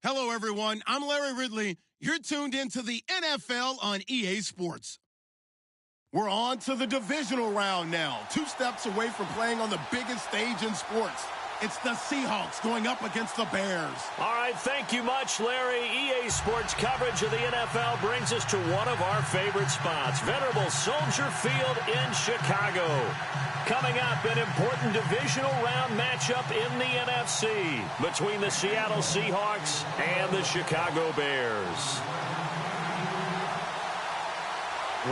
Hello, everyone. I'm Larry Ridley. You're tuned into the NFL on EA Sports. We're on to the divisional round now, 2 steps away from playing on the biggest stage in sports. It's the Seahawks going up against the Bears. All right, thank you much, Larry. EA Sports coverage of the NFL brings us to one of our favorite spots, venerable Soldier Field in Chicago. Coming up, an important divisional round matchup in the NFC between the Seattle Seahawks and the Chicago Bears.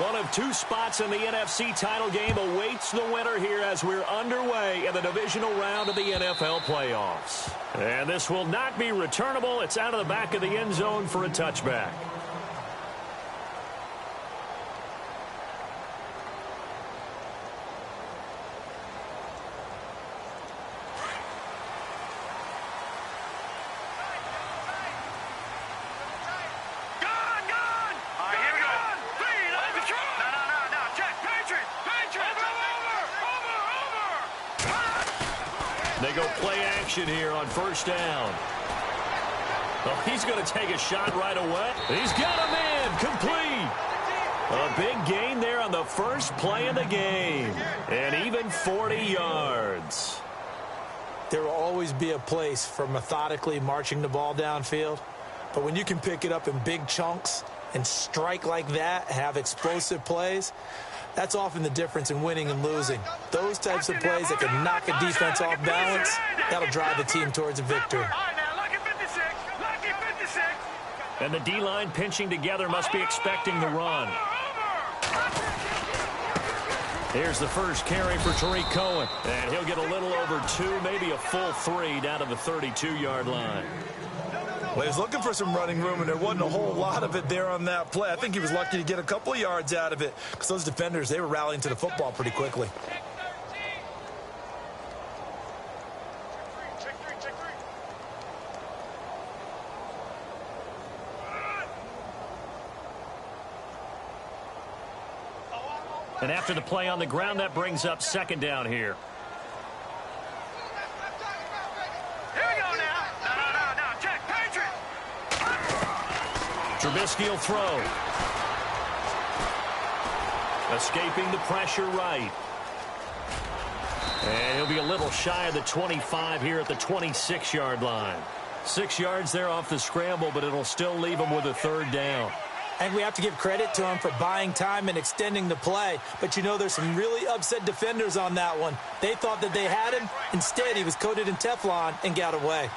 One of 2 spots in the NFC title game awaits the winner here as we're underway in the divisional round of the NFL playoffs. And this will not be returnable. It's out of the back of the end zone for a touchback. They go play action here on first down. Oh, he's going to take a shot right away. He's got him in. Complete. A big gain there on the first play of the game. And even 40 yards. There will always be a place for methodically marching the ball downfield. But when you can pick it up in big chunks and strike like that, have explosive plays, that's often the difference in winning and losing. Those types of plays that can knock a defense off balance, that'll drive the team towards a victory. And the D-line pinching together must be expecting the run. Here's the first carry for Tariq Cohen. And he'll get a little over 2, maybe a full 3 down to the 32-yard line. Well, he was looking for some running room, and there wasn't a whole lot of it there on that play. I think he was lucky to get a couple of yards out of it because those defenders, they were rallying to the football pretty quickly. And after the play on the ground, that brings up second down here. Trubisky will throw. Escaping the pressure right. And he'll be a little shy of the 25 here at the 26-yard line. 6 yards there off the scramble, but it'll still leave him with a third down. And we have to give credit to him for buying time and extending the play. But you know, there's some really upset defenders on that one. They thought that they had him. Instead, he was coated in Teflon and got away.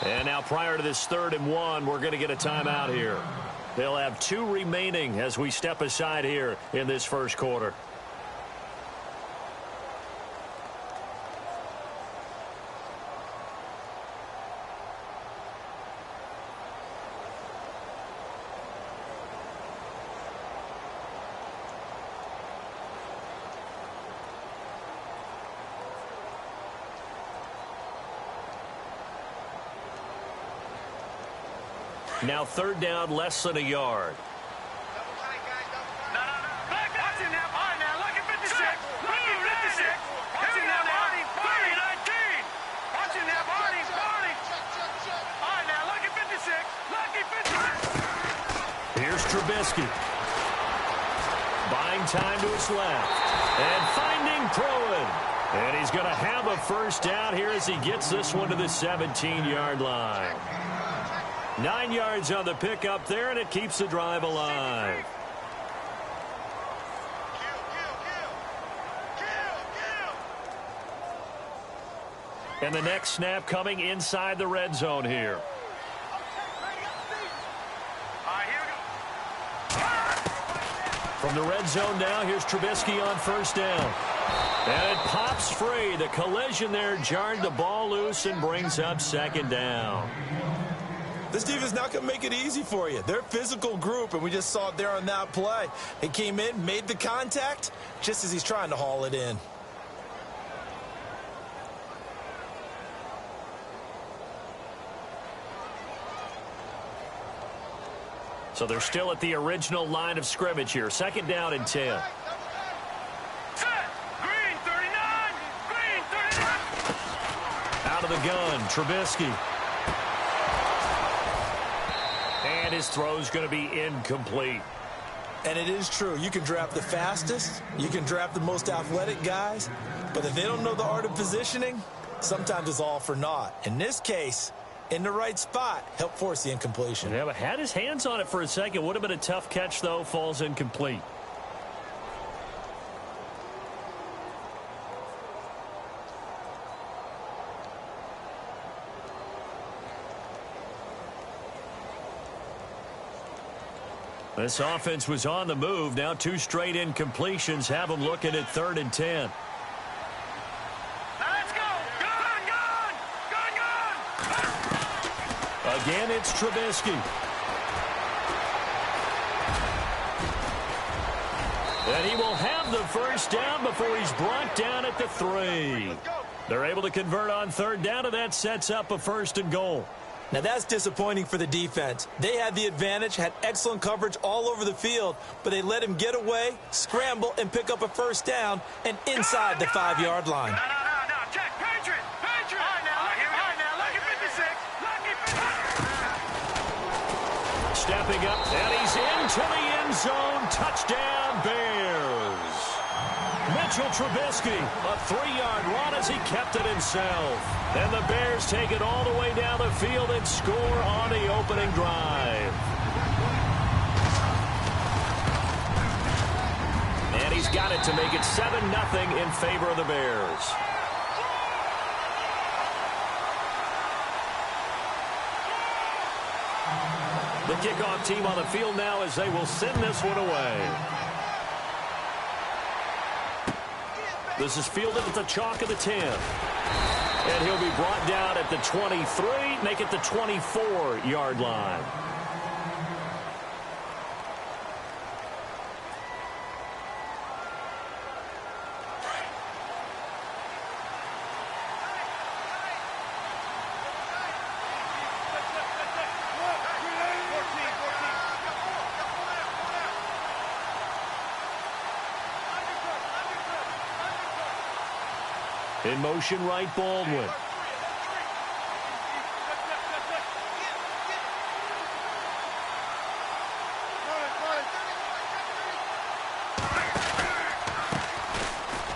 And now prior to this 3rd and 1, we're going to get a timeout here. They'll have 2 remaining as we step aside here in this first quarter. Now 3rd down, less than a yard. Here's Trubisky. Buying time to his left. And finding Proen. And he's going to have a first down here as he gets this one to the 17-yard line. 9 yards on the pickup there, and it keeps the drive alive. And the next snap coming inside the red zone here. From the red zone now, here's Trubisky on first down. And it pops free. The collision there jarred the ball loose and brings up second down. This defense is not going to make it easy for you. They're a physical group, and we just saw it there on that play. They came in, made the contact, just as he's trying to haul it in. So they're still at the original line of scrimmage here. 2nd down and 10. Out of the gun, Trubisky. And his throw's going to be incomplete. And it is true. You can draft the fastest. You can draft the most athletic guys. But if they don't know the art of positioning, sometimes it's all for naught. In this case, in the right spot, helped force the incompletion. Yeah, but had his hands on it for a second. Would have been a tough catch, though. Falls incomplete. This offense was on the move. Now 2 straight incompletions have them looking at 3rd and 10. Let's go. Gun. Again, it's Trubisky. And he will have the first down before he's brought down at the 3. They're able to convert on 3rd down, and that sets up a 1st and goal. Now, that's disappointing for the defense. They had the advantage, had excellent coverage all over the field, but they let him get away, scramble, and pick up a 1st down and inside the 5-yard line. No. Check. Patriot. All right, now. Lucky 56. Lucky 56. Stepping up, and he's into the end zone. Touchdown, Bears. Mitchell Trubisky, a 3-yard run as he kept it himself. And the Bears take it all the way down the field and score on the opening drive. And he's got it to make it 7-0 in favor of the Bears. The kickoff team on the field now as they will send this one away. This is fielded at the chalk of the 10. And he'll be brought down at the 23, make it the 24-yard line. In motion, right, Baldwin.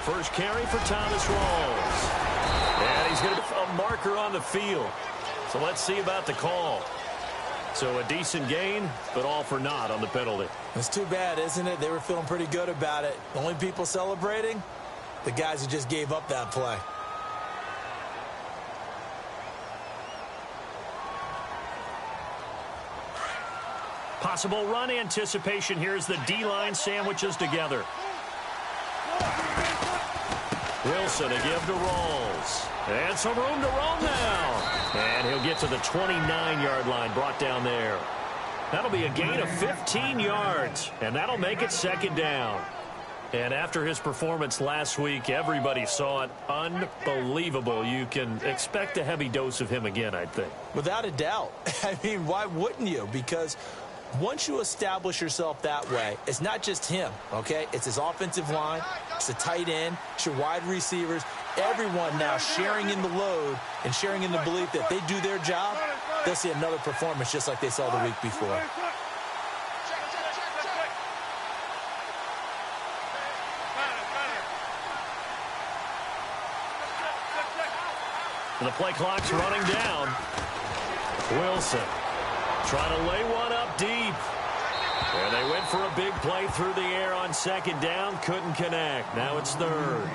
First carry for Thomas Rawls. And he's going to be a marker on the field. So let's see about the call. So a decent gain, but all for naught on the penalty. It's too bad, isn't it? They were feeling pretty good about it. The only people celebrating, the guys who just gave up that play. Possible run anticipation here as the D-line sandwiches together. Wilson to give to Rawls. And some room to roam now. And he'll get to the 29-yard line, brought down there. That'll be a gain of 15 yards, and that'll make it 2nd down. And after his performance last week, everybody saw it. Unbelievable. You can expect a heavy dose of him again, I think. Without a doubt. I mean, why wouldn't you? Because once you establish yourself that way, it's not just him, okay? It's his offensive line, it's the tight end, it's your wide receivers, everyone now sharing in the load and sharing in the belief that they do their job, they'll see another performance just like they saw the week before. The play clock's running down. Wilson trying to lay one up deep. And they went for a big play through the air on 2nd down. Couldn't connect. Now it's 3rd.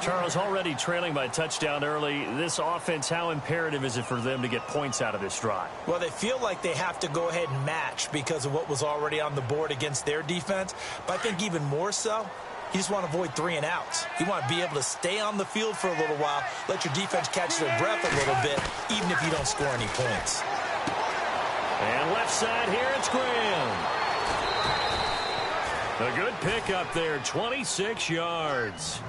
Charles, already trailing by a touchdown early. This offense, how imperative is it for them to get points out of this drive? Well, they feel like they have to go ahead and match because of what was already on the board against their defense. But I think even more so, you just want to avoid 3 and outs. You want to be able to stay on the field for a little while, let your defense catch their breath a little bit, even if you don't score any points. And left side here, it's Graham. A good pickup there, 26 yards.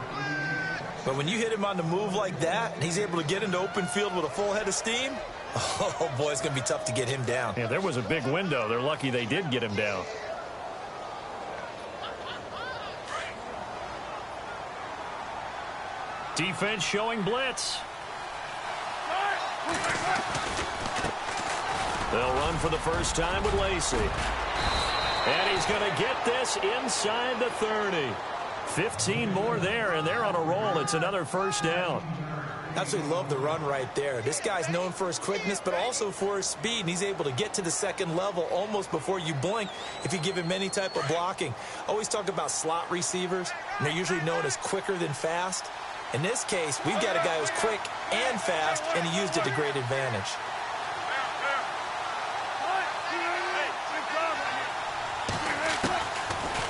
But when you hit him on the move like that, and he's able to get into open field with a full head of steam, Oh, boy, it's going to be tough to get him down. Yeah, there was a big window. They're lucky they did get him down. Defense showing blitz. They'll run for the first time with Lacey. And he's going to get this inside the 30. 15 more there, and they're on a roll. It's another first down. Absolutely love the run right there. This guy's known for his quickness, but also for his speed, and he's able to get to the second level almost before you blink if you give him any type of blocking. Always talk about slot receivers, and they're usually known as quicker than fast. In this case, we've got a guy who's quick and fast, and he used it to great advantage.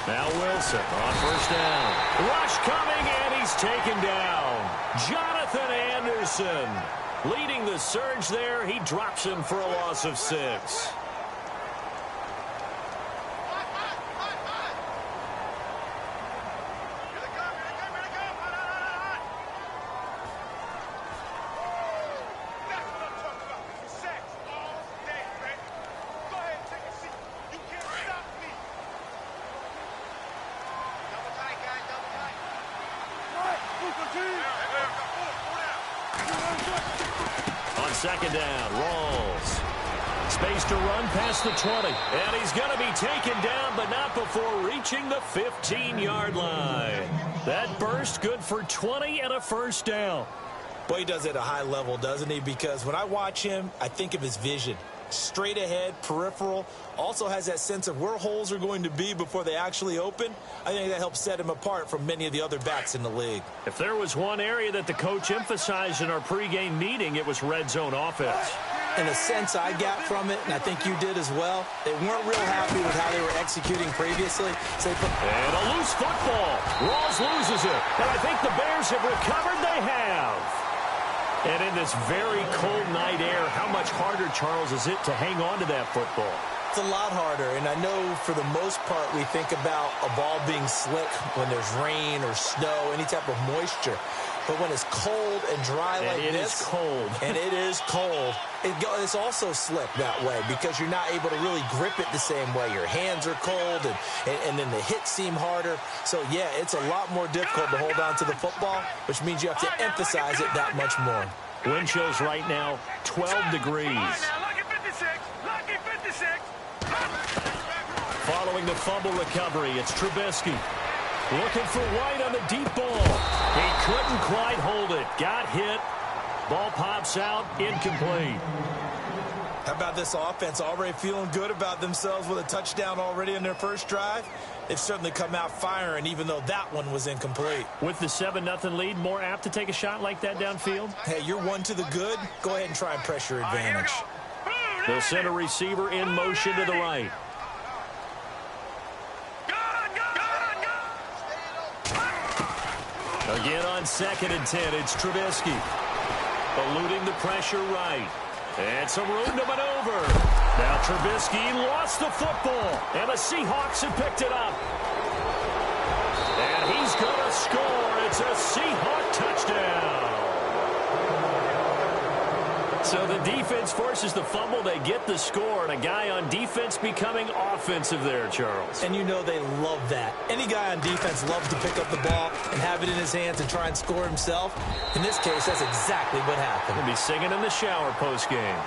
Now Wilson on first down. Rush coming, and he's taken down. Jonathan Anderson leading the surge there. He drops him for a loss of 6. Second down, rolls. Space to run past the 20. And he's going to be taken down, but not before reaching the 15-yard line. That burst good for 20 and a first down. Boy, he does it at a high level, doesn't he? Because when I watch him, I think of his vision. Straight ahead, peripheral, also has that sense of where holes are going to be before they actually open. I think that helps set him apart from many of the other backs in the league. If there was one area that the coach emphasized in our pregame meeting, it was red zone offense. In the sense I got from it, and I think you did as well, they weren't real happy with how they were executing previously. So they and a loose football. Rawls loses it. And I think the Bears have recovered. They have. And in this very cold night air, how much harder, Charles, is it to hang on to that football? It's a lot harder, and I know for the most part we think about a ball being slick when there's rain or snow, any type of moisture. But when it's cold and dry like this, and it is cold, it's also slick that way because you're not able to really grip it the same way. Your hands are cold, and then the hits seem harder. So, yeah, it's a lot more difficult to hold on to the football, which means you have to emphasize it that much more. Wind chills right now, 12 degrees. Lucky 56. Lucky 56. Following the fumble recovery, it's Trubisky. Looking for White on the deep ball. He couldn't quite hold it. Got hit. Ball pops out. Incomplete. How about this offense already feeling good about themselves with a touchdown already in their first drive? They've certainly come out firing, even though that one was incomplete. With the 7-0 lead, more apt to take a shot like that downfield? Hey, you're one to the good. Go ahead and try and press your advantage. They'll send a receiver in motion to the right. Again on 2nd and 10, it's Trubisky. Eluding the pressure right. And some room to maneuver. Now Trubisky lost the football. And the Seahawks have picked it up. And he's going to score. It's a Seahawk touchdown. So the defense forces the fumble. They get the score. And a guy on defense becoming offensive there, Charles. And you know they love that. Any guy on defense loves to pick up the ball and have it in his hands and try and score himself. In this case, that's exactly what happened. He'll be singing in the shower post-game.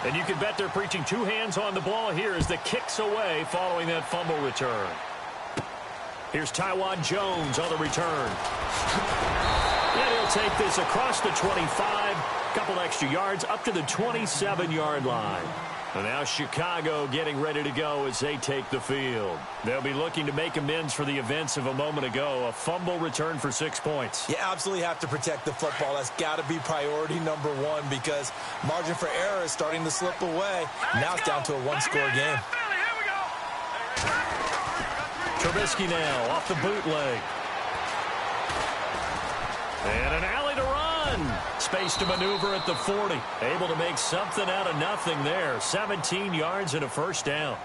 And you can bet they're preaching two hands on the ball here as the kick's away following that fumble return. Here's Taiwan Jones on the return. And he'll take this across the 25, couple extra yards up to the 27-yard line. And now Chicago getting ready to go as they take the field. They'll be looking to make amends for the events of a moment ago. A fumble return for 6 points. You absolutely have to protect the football. That's got to be priority number one because margin for error is starting to slip away. Now it's down to a one-score game. Trubisky now off the bootleg. And an alley to run. Space to maneuver at the 40. Able to make something out of nothing there. 17 yards and a first down.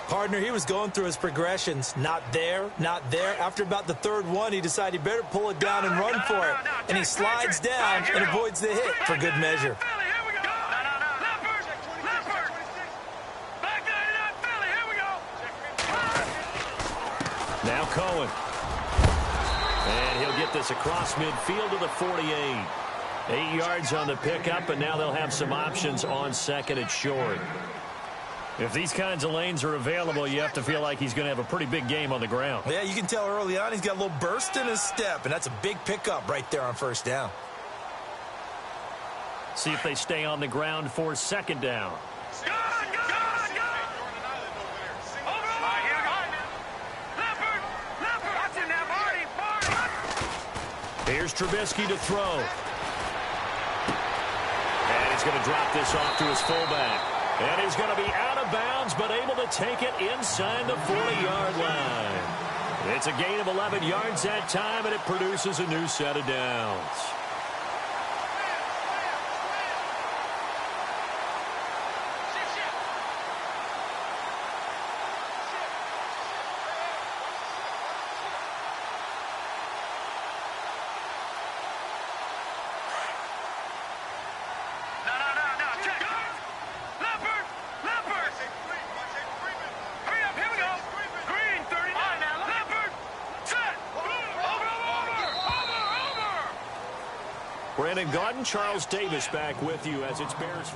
Partner, he was going through his progressions. Not there, not there. After about the third one, he decided he better pull it down and run for it. And he slides down and avoids the hit for good measure. Now Cohen. And he'll get this across midfield to the 48. 8 yards on the pickup, and now they'll have some options on second and short. If these kinds of lanes are available, you have to feel like he's going to have a pretty big game on the ground. Yeah, you can tell early on he's got a little burst in his step, and that's a big pickup right there on first down. See if they stay on the ground for second down. Here's Trubisky to throw. And he's going to drop this off to his fullback. And he's going to be out of bounds, but able to take it inside the 40-yard line. It's a gain of 11 yards that time, and it produces a new set of downs. Brandon Gaudin, Charles Davis back with you as it's Bears.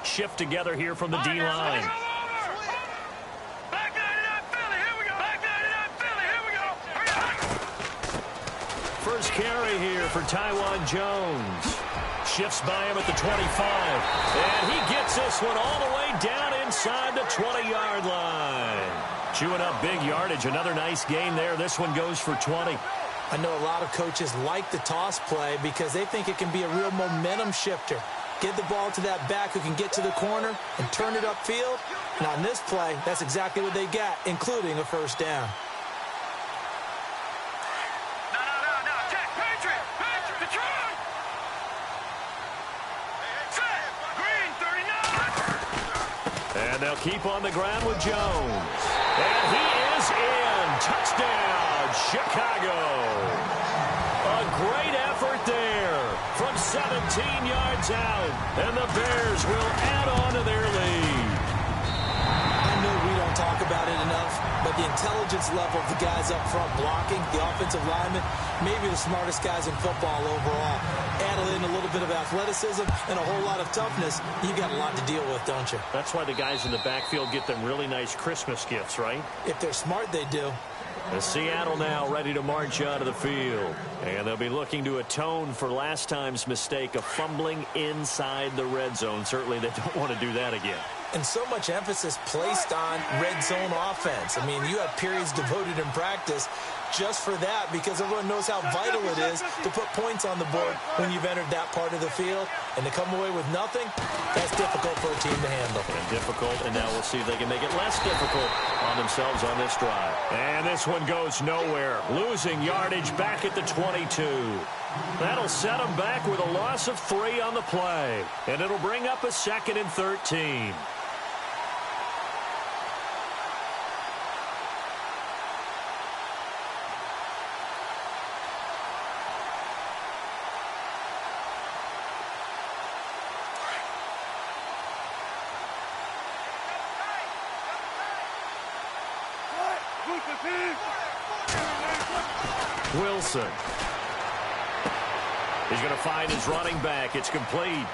Shift together here from the D-line. First carry here for Taiwan Jones. Shifts by him at the 25. And he gets this one all the way down inside the 20-yard line. Chewing up big yardage. Another nice gain there. This one goes for 20. I know a lot of coaches like the toss play because they think it can be a real momentum shifter. Get the ball to that back who can get to the corner and turn it upfield. And on this play, that's exactly what they got, including a first down. And they'll keep on the ground with Jones. And he is in. Touchdown, Chicago. A great effort there from 17 yards out. And the Bears will add on to their lead. I know we don't talk about it enough, but the intelligence level of the guys up front blocking, the offensive linemen, maybe the smartest guys in football overall. Add in a little bit of athleticism and a whole lot of toughness, you got a lot to deal with, don't you? That's why the guys in the backfield get them really nice Christmas gifts, right? If they're smart, they do. The Seattle now ready to march out of the field. And they'll be looking to atone for last time's mistake of fumbling inside the red zone. Certainly they don't want to do that again. And so much emphasis placed on red zone offense. I mean, you have periods devoted in practice just for that because everyone knows how vital it is to put points on the board when you've entered that part of the field. And to come away with nothing, that's difficult for a team to handle. And difficult, and now we'll see if they can make it less difficult on themselves on this drive. And this one goes nowhere. Losing yardage back at the 22. That'll set them back with a loss of 3 on the play. And it'll bring up a 2nd and 13. Wilson. He's going to find his running back. It's complete.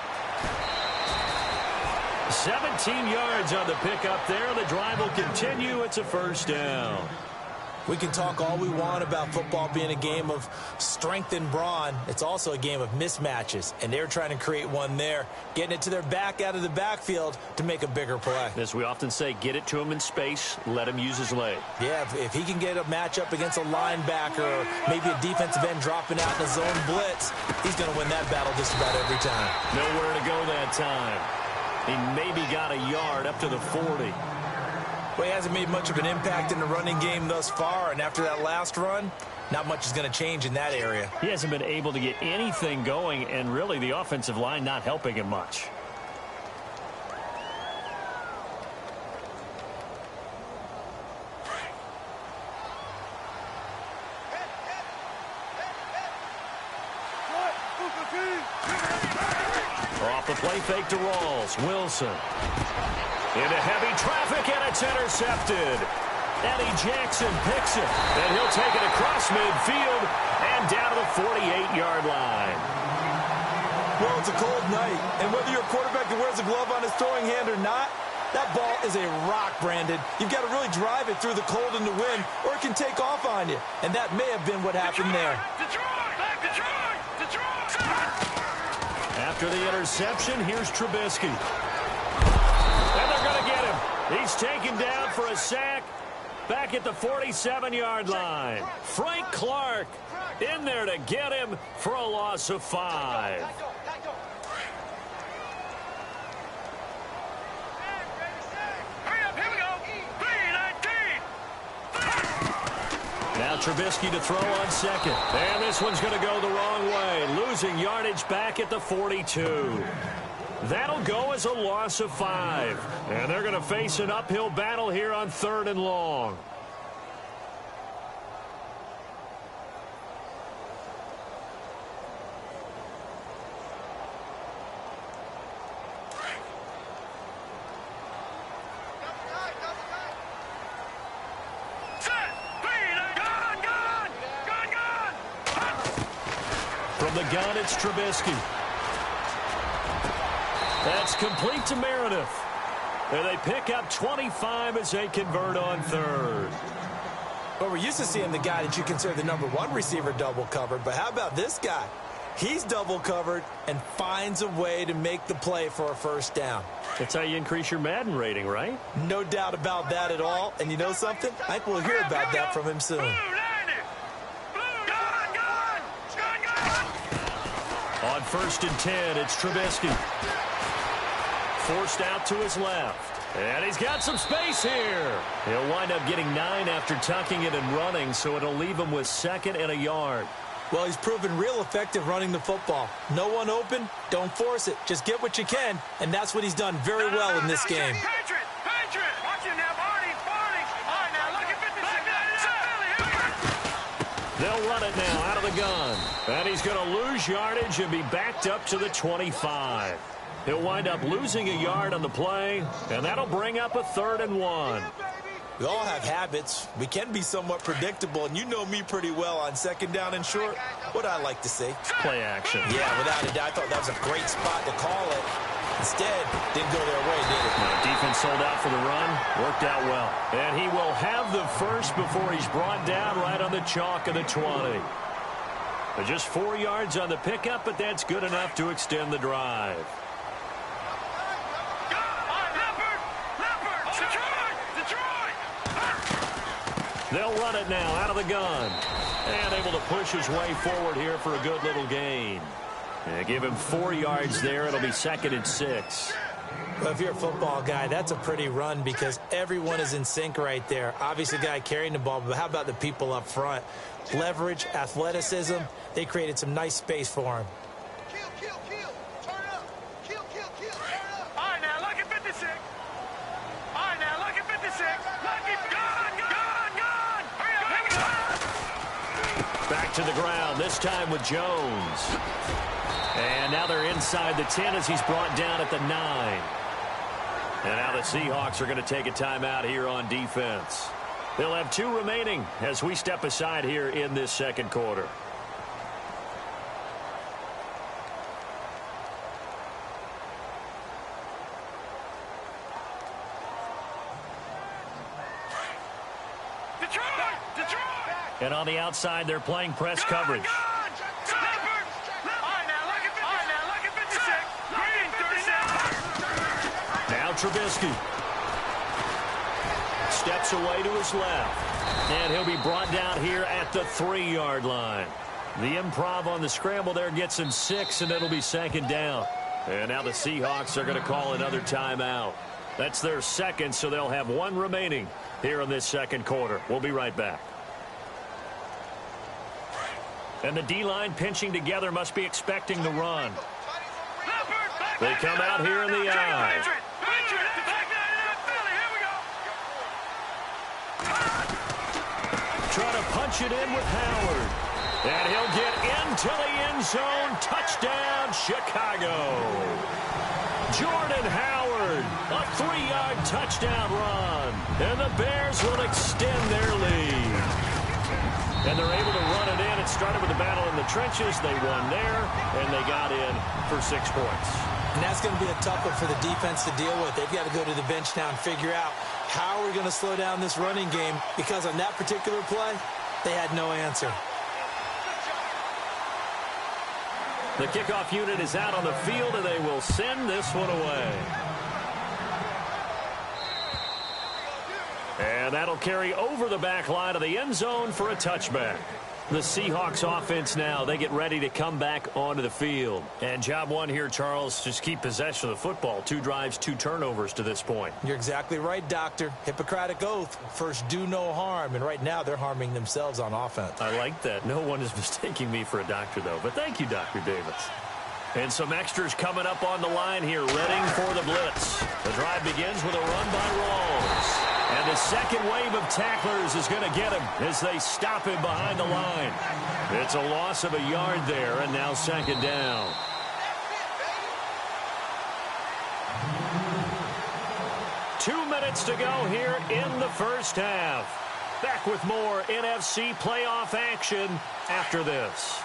17 yards on the pickup there. The drive will continue. It's a first down. We can talk all we want about football being a game of strength and brawn. It's also a game of mismatches, and they're trying to create one there, getting it to their back out of the backfield to make a bigger play. As we often say, get it to him in space, let him use his leg. Yeah, if he can get a matchup against a linebacker or maybe a defensive end dropping out in a zone blitz, he's going to win that battle just about every time. Nowhere to go that time. He maybe got a yard up to the 40. Well, he hasn't made much of an impact in the running game thus far, and after that last run, not much is going to change in that area. He hasn't been able to get anything going, and really the offensive line not helping him much. Off the play fake to Rawls. Wilson. Into heavy traffic, and it's intercepted. Eddie Jackson picks it, and he'll take it across midfield and down to the 48-yard line. Well, it's a cold night, and whether you're a quarterback that wears a glove on his throwing hand or not, that ball is a rock, Brandon. You've got to really drive it through the cold and the wind, or it can take off on you, and that may have been what happened there. After the interception, here's Trubisky. And they're going to get him. He's taken down for a sack back at the 47-yard line. Frank Clark in there to get him for a loss of 5. Now Trubisky to throw on second. And this one's going to go the wrong way. Losing yardage back at the 42. That'll go as a loss of 5. And they're going to face an uphill battle here on 3rd and long. From the gun, it's Trubisky. That's complete to Meredith. And they pick up 25 as they convert on 3rd. Well, we're used to seeing the guy that you consider the #1 receiver double covered, but how about this guy? He's double covered and finds a way to make the play for a first down. That's how you increase your Madden rating, right? No doubt about that at all. And you know something? I think we'll hear about that from him soon. On 1st and 10, it's Trubisky. Forced out to his left. And he's got some space here. He'll wind up getting 9 after tucking it and running, so it'll leave him with 2nd and a yard. Well, he's proven real effective running the football. No one open, don't force it. Just get what you can, and that's what he's done very well in this game. Patriot! Watch him now, Barney! All right, now, look at 56. They'll run it now out of the gun. And he's going to lose yardage and be backed up to the 25. He'll wind up losing a yard on the play, and that'll bring up a 3rd and 1. We all have habits. We can be somewhat predictable, and you know me pretty well on 2nd down and short. What I like to say. Play action. Yeah, without a doubt. I thought that was a great spot to call it. Instead, didn't go their way, did it? Now, defense sold out for the run. Worked out well. And he will have the first before he's brought down right on the chalk of the 20. But just 4 yards on the pickup, but that's good enough to extend the drive. They'll run it now out of the gun. And able to push his way forward here for a good little gain. And give him 4 yards there. It'll be 2nd and 6. Well, if you're a football guy, that's a pretty run because everyone is in sync right there. Obviously, the guy carrying the ball, but how about the people up front? Leverage, athleticism, they created some nice space for him. Kill. Turn up. Kill. Turn up. All right, now, look at 56. All right, now, look at 56. Back to the ground, this time with Jones. And now they're inside the 10 as he's brought down at the 9. And now the Seahawks are going to take a timeout here on defense. They'll have 2 remaining as we step aside here in this 2nd quarter. And on the outside, they're playing press coverage. Now Trubisky. Steps away to his left. And he'll be brought down here at the 3-yard line. The improv on the scramble there gets him 6, and it'll be 2nd down. And now the Seahawks are going to call another timeout. That's their second, so they'll have one remaining here in this second quarter. We'll be right back. And the D-line pinching together must be expecting the run. They come out here in the eye. Trying to punch it in with Howard. And he'll get into the end zone. Touchdown, Chicago. Jordan Howard, a 3-yard touchdown run. And the Bears will extend their lead. And they're able to run it in. It started with the battle in the trenches. They won there, and they got in for 6 points. And that's going to be a tough one for the defense to deal with. They've got to go to the bench now and figure out how we're going to slow down this running game, because on that particular play, they had no answer. The kickoff unit is out on the field, and they will send this one away. And that'll carry over the back line of the end zone for a touchback. The Seahawks offense now, they get ready to come back onto the field. And job one here, Charles, just keep possession of the football. 2 drives, 2 turnovers to this point. You're exactly right, Doctor. Hippocratic oath. First, do no harm. And right now, they're harming themselves on offense. I like that. No one is mistaking me for a doctor, though. But thank you, Dr. Davis. And some extras coming up on the line here, readying for the blitz. The drive begins with a run by Rawls. And the second wave of tacklers is going to get him as they stop him behind the line. It's a loss of a yard there, and now second down. Two minutes to go here in the first half. Back with more NFC playoff action after this.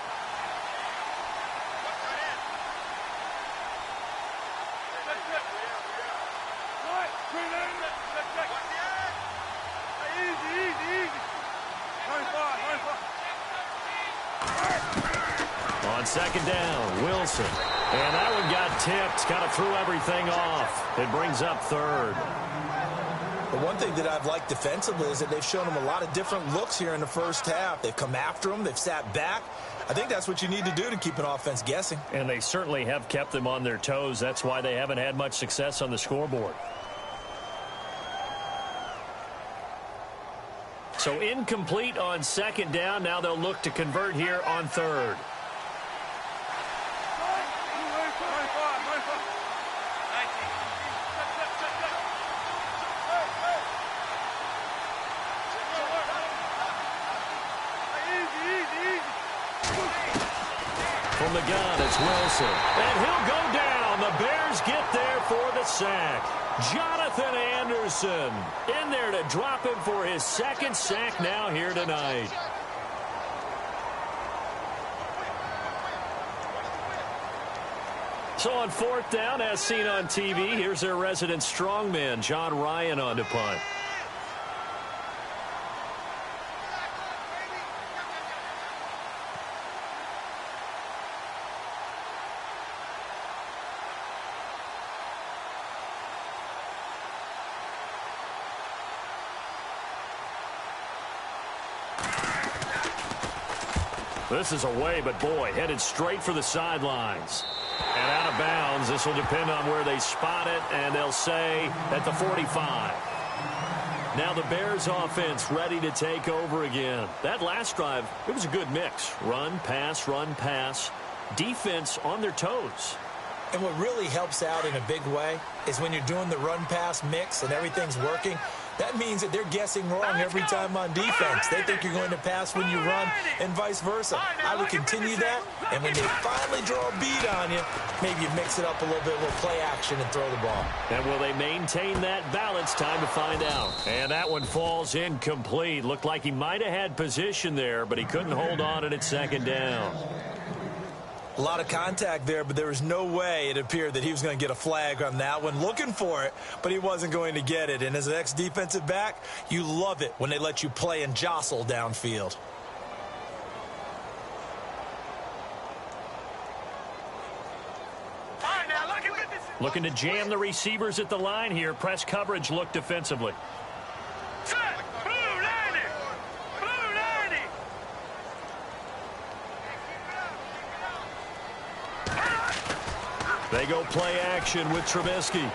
On second down, Wilson. And that one got tipped, kind of threw everything off. It brings up third. The one thing that I've liked defensively is that they've shown them a lot of different looks here in the first half. They've come after them. They've sat back. I think that's what you need to do to keep an offense guessing. And they certainly have kept them on their toes. That's why they haven't had much success on the scoreboard. So incomplete on second down. Now they'll look to convert here on third. From the gun, it's Wilson. And he'll go down. The Bears get there for the sack. Jonathan Anderson in there to drop him for his second sack now here tonight. So on fourth down, as seen on TV, here's their resident strongman, John Ryan, on to punt. This is away, but boy, headed straight for the sidelines. And out of bounds. This will depend on where they spot it, and they'll say at the 45. Now the Bears offense ready to take over again. That last drive, it was a good mix. Run, pass, defense on their toes. And what really helps out in a big way is when you're doing the run-pass mix and everything's working, that means that they're guessing wrong every time on defense. They think you're going to pass when you run and vice versa. I would continue that, and when they finally draw a beat on you, maybe you mix it up a little bit, a little play action and throw the ball. And will they maintain that balance? Time to find out. And that one falls incomplete. Looked like he might have had position there, but he couldn't hold on at second down. A lot of contact there, but there was no way it appeared that he was going to get a flag on that one. Looking for it, but he wasn't going to get it. And as an ex-defensive back, you love it when they let you play and jostle downfield. Looking to jam the receivers at the line here. Press coverage look defensively. They go play action with Trubisky.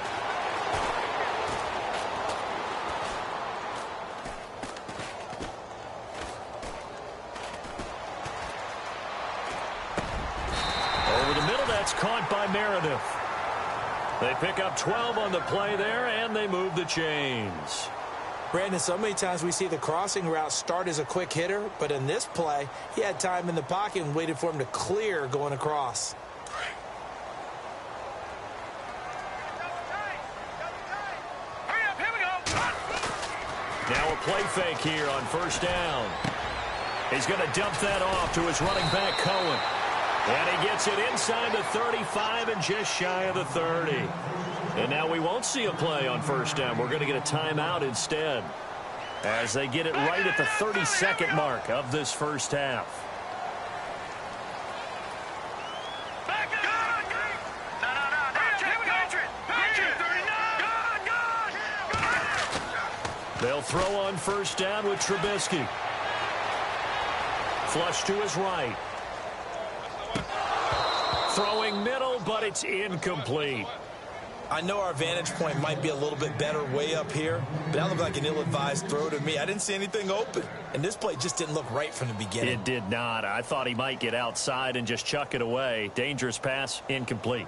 caught by Meredith. They pick up 12 on the play there, and they move the chains. Brandon, so many times we see the crossing route start as a quick hitter, but in this play, he had time in the pocket and waited for him to clear going across. Now a play fake here on first down. He's going to dump that off to his running back, Cohen. And he gets it inside the 35 and just shy of the 30. And now we won't see a play on first down. We're going to get a timeout instead as they get it right at the 32nd mark of this first half. They'll throw on first down with Trubisky. Flush to his right. Throwing middle, but it's incomplete. I know our vantage point might be a little bit better way up here, but that looked like an ill-advised throw to me. I didn't see anything open, and this play just didn't look right from the beginning. It did not. I thought he might get outside and just chuck it away. Dangerous pass, incomplete.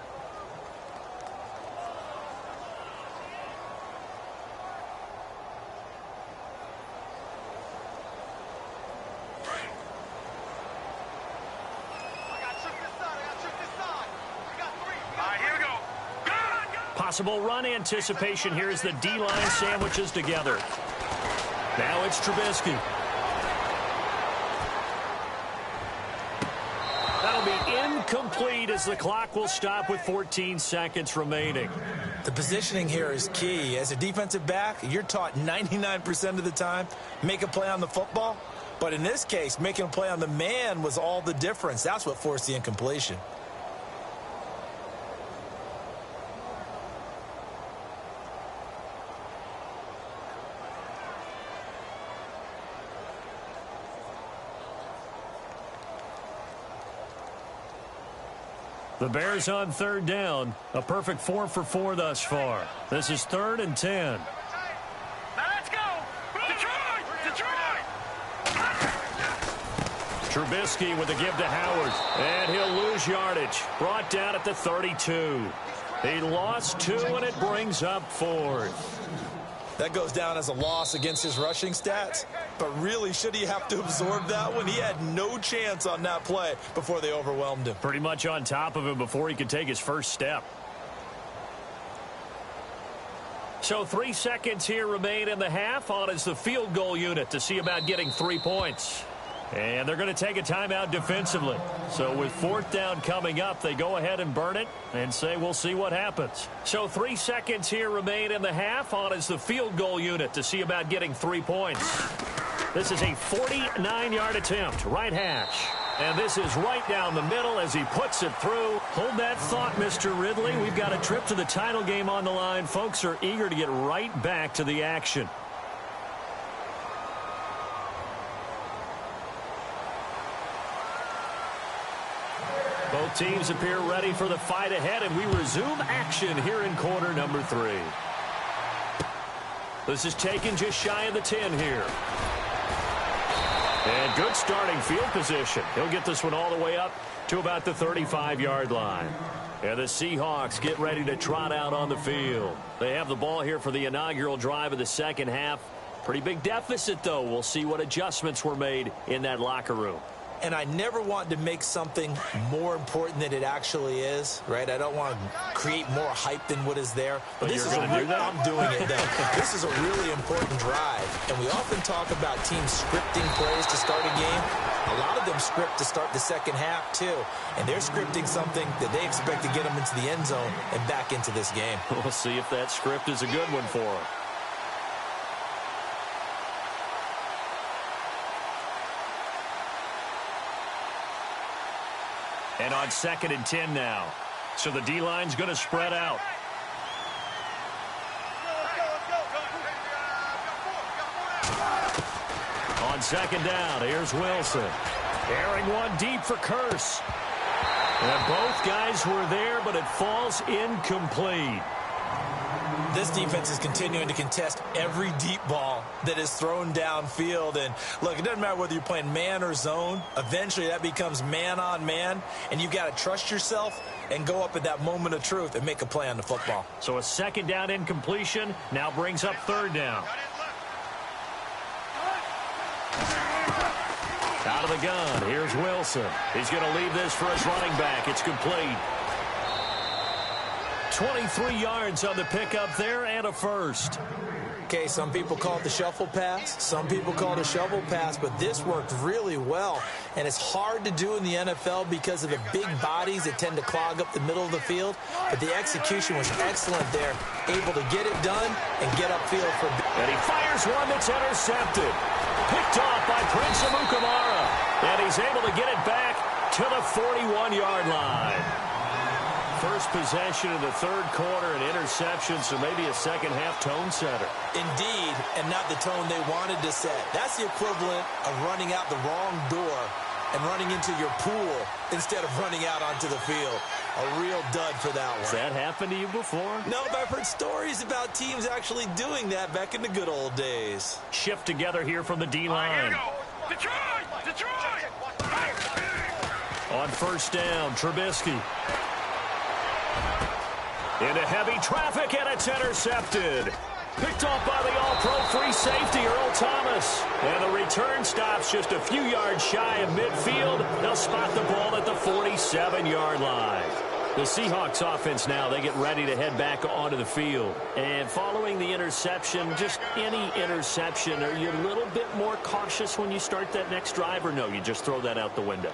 Possible run anticipation here as the D-line sandwiches together. Now it's Trubisky. That'll be incomplete as the clock will stop with 14 seconds remaining. The positioning here is key. As a defensive back, you're taught 99% of the time, make a play on the football. But in this case, making a play on the man was all the difference. That's what forced the incompletion. The Bears on third down. A perfect 4 for 4 thus far. This is 3rd and 10. Now let's go! Detroit! Detroit! Trubisky with a give to Howard. And he'll lose yardage. Brought down at the 32. He lost 2, and it brings up 4th. That goes down as a loss against his rushing stats. But really, should he have to absorb that one? He had no chance on that play before they overwhelmed him. Pretty much on top of him before he could take his first step. So 3 seconds here remain in the half. On is the field goal unit to see about getting 3 points. And they're going to take a timeout defensively. So with 4th down coming up, they go ahead and burn it and say we'll see what happens. So 3 seconds here remain in the half. On is the field goal unit to see about getting 3 points. This is a 49-yard attempt, right hash. And this is right down the middle as he puts it through. Hold that thought, Mr. Ridley. We've got a trip to the title game on the line. Folks are eager to get right back to the action. Both teams appear ready for the fight ahead, and we resume action here in quarter number 3. This is taken just shy of the 10 here. And good starting field position. He'll get this one all the way up to about the 35-yard line. And the Seahawks get ready to trot out on the field. They have the ball here for the inaugural drive of the second half. Pretty big deficit, though. We'll see what adjustments were made in that locker room. And I never want to make something more important than it actually is, right? I don't want to create more hype than what is there. But this you're is going to do that? I'm doing it, though. This is a really important drive. And we often talk about teams scripting plays to start a game. A lot of them script to start the second half, too. And they're scripting something that they expect to get them into the end zone and back into this game. We'll see if that script is a good one for them. And on 2nd and 10 now. So the D-line's going to spread out. On 2nd down, here's Wilson. Airing one deep for Curse. And both guys were there, but it falls incomplete. This defense is continuing to contest every deep ball that is thrown downfield. And, look, it doesn't matter whether you're playing man or zone. Eventually, that becomes man-on-man, and you've got to trust yourself and go up at that moment of truth and make a play on the football. So a second down incompletion now brings up third down. Out of the gun, here's Wilson. He's going to leave this for his running back. It's complete. 23 yards on the pickup there and a first. Okay, some people call it the shuffle pass. Some people call it a shovel pass, but this worked really well. And it's hard to do in the NFL because of the big bodies that tend to clog up the middle of the field. But the execution was excellent there. Able to get it done and get upfield for... And he fires one that's intercepted. Picked off by Prince Amukamara. And he's able to get it back to the 41-yard line. First possession in the third quarter, an interception, so maybe a second-half tone setter. Indeed, and not the tone they wanted to set. That's the equivalent of running out the wrong door and running into your pool instead of running out onto the field. A real dud for that one. Has that happened to you before? No, but I've heard stories about teams actually doing that back in the good old days. Shift together here from the D-line. Here we go. Detroit! Detroit! On first down, Trubisky. Into heavy traffic, and it's intercepted. Picked off by the all-pro free safety, Earl Thomas. And the return stops just a few yards shy of midfield. They'll spot the ball at the 47-yard line. The Seahawks offense now, they get ready to head back onto the field. And following the interception, just any interception, are you a little bit more cautious when you start that next drive, or no, you just throw that out the window?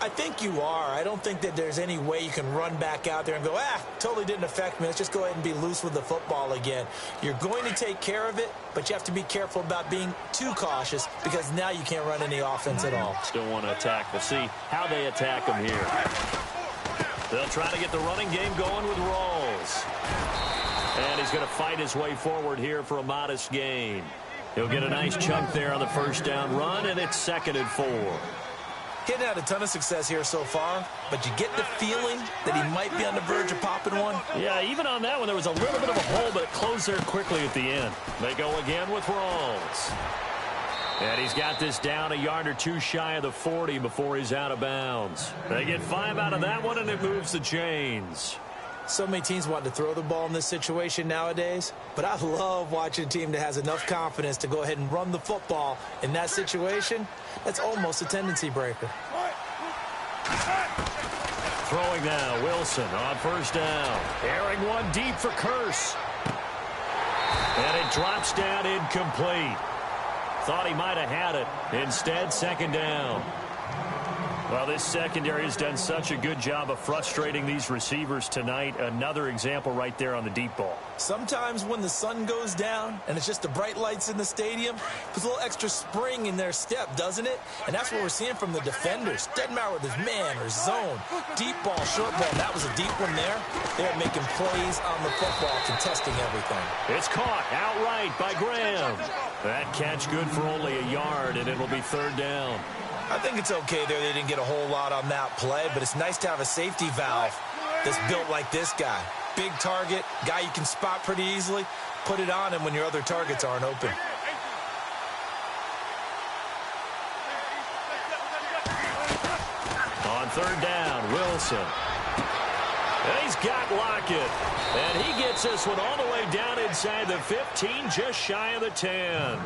I think you are. I don't think that there's any way you can run back out there and go, totally didn't affect me. Let's just go ahead and be loose with the football again. You're going to take care of it, but you have to be careful about being too cautious because now you can't run any offense at all. Still want to attack. We'll see how they attack them here. They'll try to get the running game going with Rawls. And he's going to fight his way forward here for a modest gain. He'll get a nice chunk there on the first down run, and it's 2nd and 4. He hadn't had a ton of success here so far, but you get the feeling that he might be on the verge of popping one. Yeah, even on that one, there was a little bit of a hole, but it closed there quickly at the end. They go again with Rawls. And he's got this down a yard or two shy of the 40 before he's out of bounds. They get 5 out of that one, and it moves the chains. So many teams want to throw the ball in this situation nowadays, but I love watching a team that has enough confidence to go ahead and run the football in that situation. That's almost a tendency breaker. Throwing now, Wilson on first down. Airing one deep for Curse. And it drops down incomplete. Thought he might have had it. Instead, 2nd down. Well, this secondary has done such a good job of frustrating these receivers tonight. Another example right there on the deep ball. Sometimes when the sun goes down and it's just the bright lights in the stadium, puts a little extra spring in their step, doesn't it? And that's what we're seeing from the defenders. Doesn't matter whether it's man or zone. Deep ball, short ball. That was a deep one there. They're making plays on the football, contesting everything. It's caught outright by Graham. That catch good for only a yard, and it'll be 3rd down. I think it's okay there. They didn't get a whole lot on that play, but it's nice to have a safety valve that's built like this guy. Big target, guy you can spot pretty easily. Put it on him when your other targets aren't open. On 3rd down, Wilson. And he's got Lockett. And he gets this one all the way down inside the 15, just shy of the 10.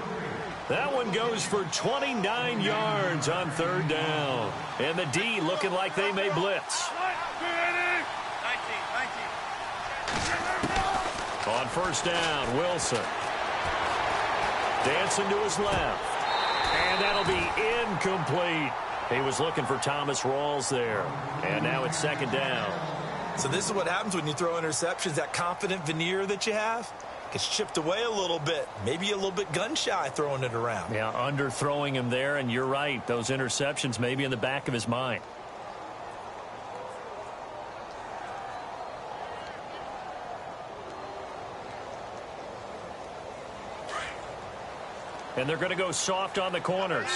That one goes for 29 yards on 3rd down. And the D looking like they may blitz. 19. On first down, Wilson. Dancing to his left. And that'll be incomplete. He was looking for Thomas Rawls there. And now it's 2nd down. So this is what happens when you throw interceptions. That confident veneer that you have gets chipped away a little bit. Maybe a little bit gun-shy throwing it around. Yeah, underthrowing him there, and you're right. Those interceptions may be in the back of his mind. And they're going to go soft on the corners.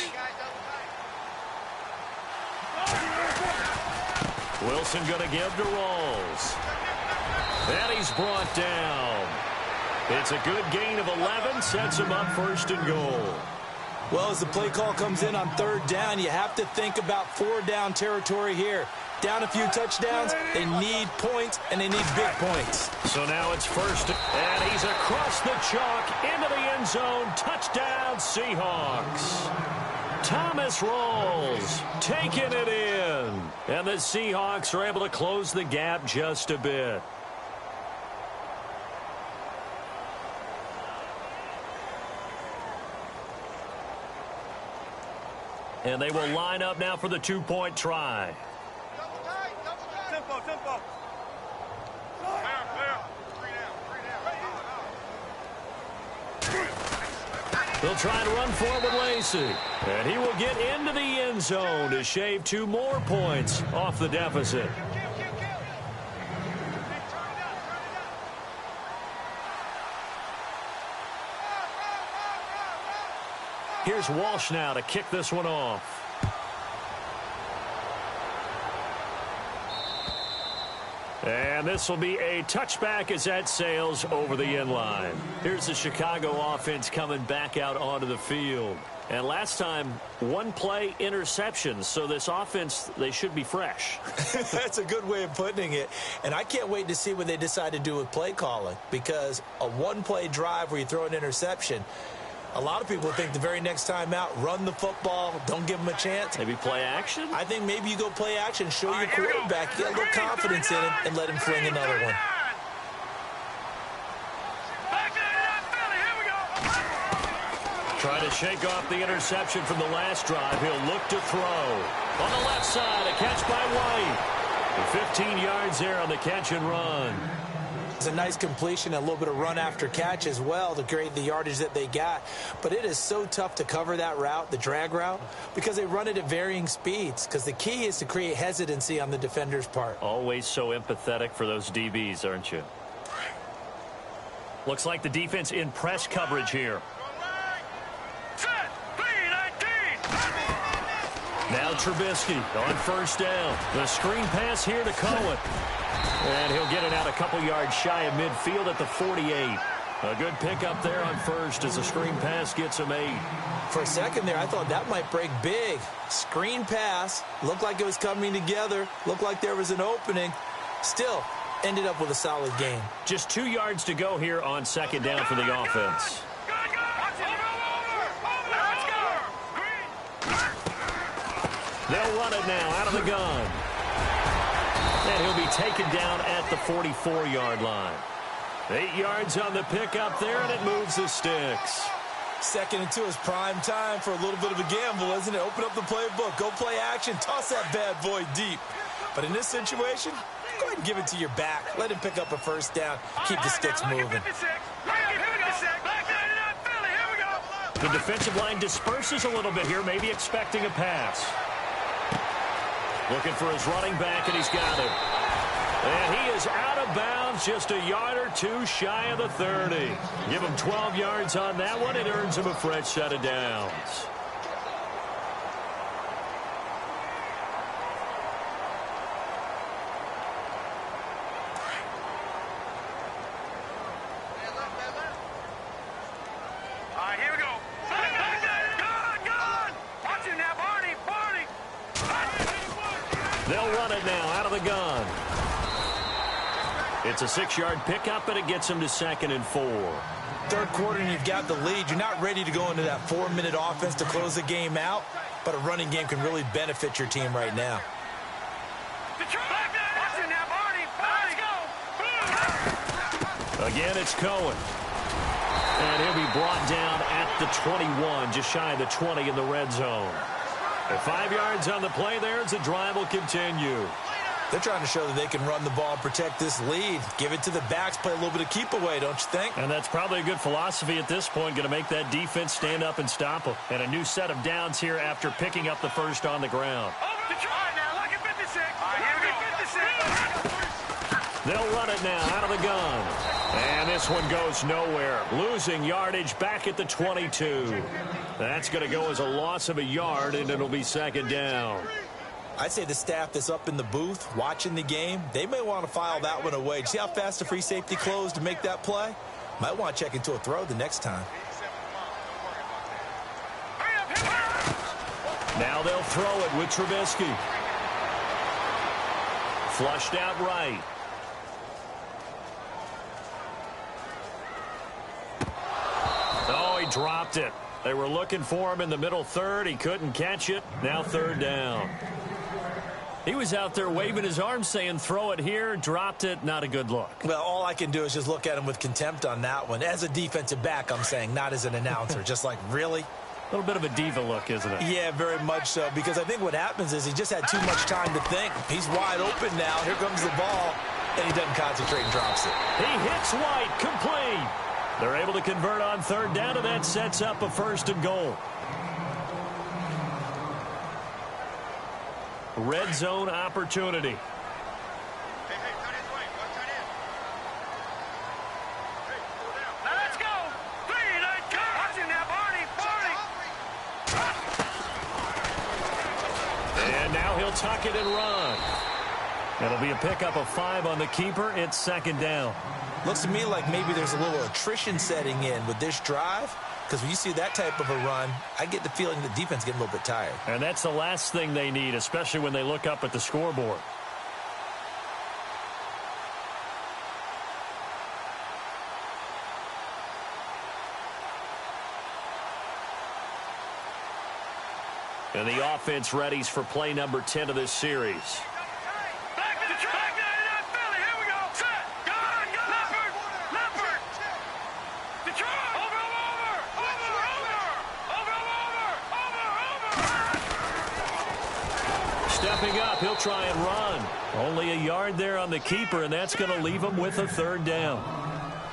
Wilson going to give to Rawls. And he's brought down. It's a good gain of 11, sets him up first and goal. Well, as the play call comes in on third down, you have to think about four-down territory here. Down a few touchdowns, they need points, and they need big points. So now it's first, and he's across the chalk into the end zone. Touchdown, Seahawks. Thomas rolls, taking it in. And the Seahawks are able to close the gap just a bit. And they will line up now for the two-point try. Tempo, tempo. They'll try and run forward with Lacey. And he will get into the end zone to shave 2 more points off the deficit. Here's Walsh now to kick this one off. And this will be a touchback as that sails over the end line. Here's the Chicago offense coming back out onto the field. And last time, 1 play interception. So this offense, they should be fresh. That's a good way of putting it. And I can't wait to see what they decide to do with play calling. Because a 1-play drive where you throw an interception, a lot of people think the very next time out, run the football, don't give them a chance. Maybe play action? I think maybe you go play action, show your quarterback, get a little confidence in him, and let him fling another one. Trying to shake off the interception from the last drive. He'll look to throw. On the left side, a catch by White. 15 yards there on the catch and run. It's a nice completion, a little bit of run after catch as well to create the yardage that they got. But it is so tough to cover that route, the drag route, because they run it at varying speeds. Because the key is to create hesitancy on the defender's part. Always so empathetic for those DBs, aren't you? Looks like the defense in press coverage here. Now Trubisky on first down. The screen pass here to Cohen. And he'll get it out a couple yards shy of midfield at the 48. A good pickup there on first as the screen pass gets him 8. For a second there, I thought that might break big. Screen pass. Looked like it was coming together. Looked like there was an opening. Still, ended up with a solid game. Just 2 yards to go here on second down for the offense. They'll run it now out of the gun. And he'll be taken down at the 44-yard line. 8 yards on the pickup there, and it moves the sticks. 2nd and 2 is prime time for a little bit of a gamble, isn't it? Open up the playbook, go play action, toss that bad boy deep. But in this situation, go ahead and give it to your back. Let him pick up a first down. Keep the sticks moving. The defensive line disperses a little bit here, maybe expecting a pass. Looking for his running back, and he's got him. And he is out of bounds, just a yard or 2 shy of the 30. Give him 12 yards on that one. It earns him a fresh set of downs. All right, here we go. Good. Watch it now, Barney. They'll run it now out of the gun. It's a 6-yard pickup, and it gets him to 2nd and 4. Third quarter, and you've got the lead. You're not ready to go into that 4-minute offense to close the game out, but a running game can really benefit your team right now. Again, it's Cohen. And he'll be brought down at the 21, just shy of the 20 in the red zone. At 5 yards on the play there as the drive will continue. They're trying to show that they can run the ball and protect this lead. Give it to the backs, play a little bit of keep away, don't you think? And that's probably a good philosophy at this point, going to make that defense stand up and stop them. And a new set of downs here after picking up the first on the ground. Over the try now, look at 56. All right, here we go. 56. They'll run it now out of the gun. And this one goes nowhere. Losing yardage back at the 22. That's going to go as a loss of a yard, and it'll be 2nd down. I'd say the staff that's up in the booth watching the game, they may want to file that one away. See how fast the free safety closed to make that play? Might want to check into a throw the next time. Now they'll throw it with Trubisky. Flushed out right. Oh, he dropped it. They were looking for him in the middle third. He couldn't catch it. Now third down. He was out there waving his arms saying, throw it here, dropped it, not a good look. Well, all I can do is just look at him with contempt on that one. As a defensive back, I'm saying, not as an announcer. Just like, really? A little bit of a diva look, isn't it? Yeah, very much so, because I think what happens is he just had too much time to think. He's wide open now. Here comes the ball, and he doesn't concentrate and drops it. He hits White, complete. They're able to convert on third down, and that sets up a 1st and goal. Red zone opportunity. Now let's go. Watching now, Barney. And now he'll tuck it and run. It'll be a pickup of 5 on the keeper. It's 2nd down. Looks to me like maybe there's a little attrition setting in with this drive, because when you see that type of a run, I get the feeling the defense getting a little bit tired. And that's the last thing they need, especially when they look up at the scoreboard. And the offense readies for play number 10 of this series. Stepping up, he'll try and run. Only a yard there on the keeper, and that's going to leave him with a 3rd down.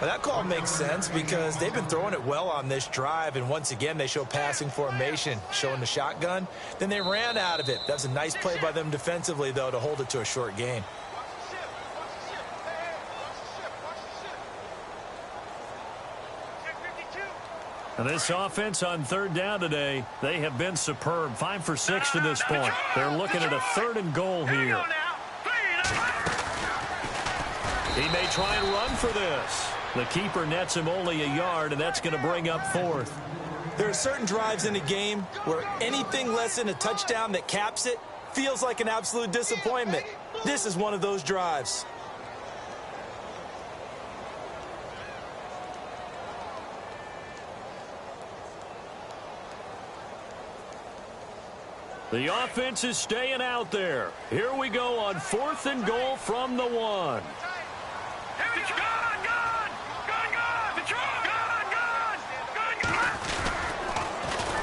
Well, that call makes sense because they've been throwing it well on this drive, and once again they show passing formation, showing the shotgun. Then they ran out of it. That's a nice play by them defensively, though, to hold it to a short gain. And this offense on 3rd down today, they have been superb. 5 for 6 to this point. They're looking at a 3rd and goal here. He may try and run for this. The keeper nets him only a yard, and that's going to bring up 4th. There are certain drives in a game where anything less than a touchdown that caps it feels like an absolute disappointment. This is one of those drives. The offense is staying out there. Here we go on 4th and goal from the 1.